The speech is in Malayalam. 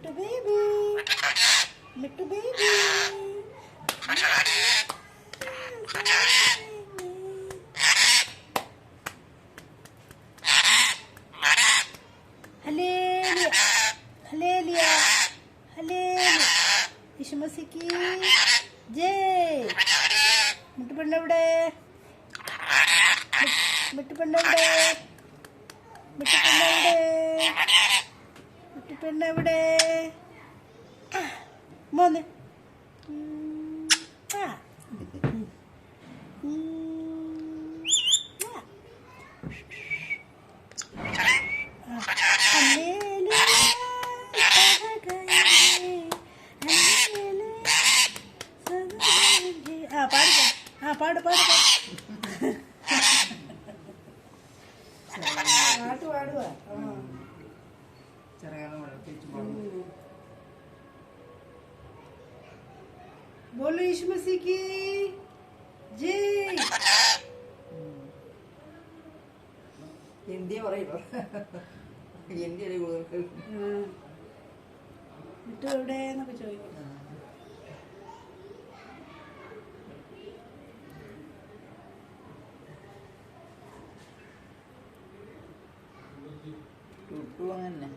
Mittu baby. Mittu baby. Hallelujah. Hallelujah. Hallelujah. യേശുമസിക്ക് ജയ്. മിട്ടു പെണ്ണെവിടെ? മിട്ടു പെണ്ണെവിടെ? മിട്ടു പെണ്ണെവിടെ? മിട്ടു പെണ്ണെവിടെ? മോനെ പാട് പാട് പാട്ട് പാടുക. बोलो यीशु मसीह की जय. हिंदी പറയുന്നു. ഹിന്ദി മിട്ടു എവിടെയെന്നൊക്കെ ചോദിക്കും. ടുട്ടു അങ്ങനെ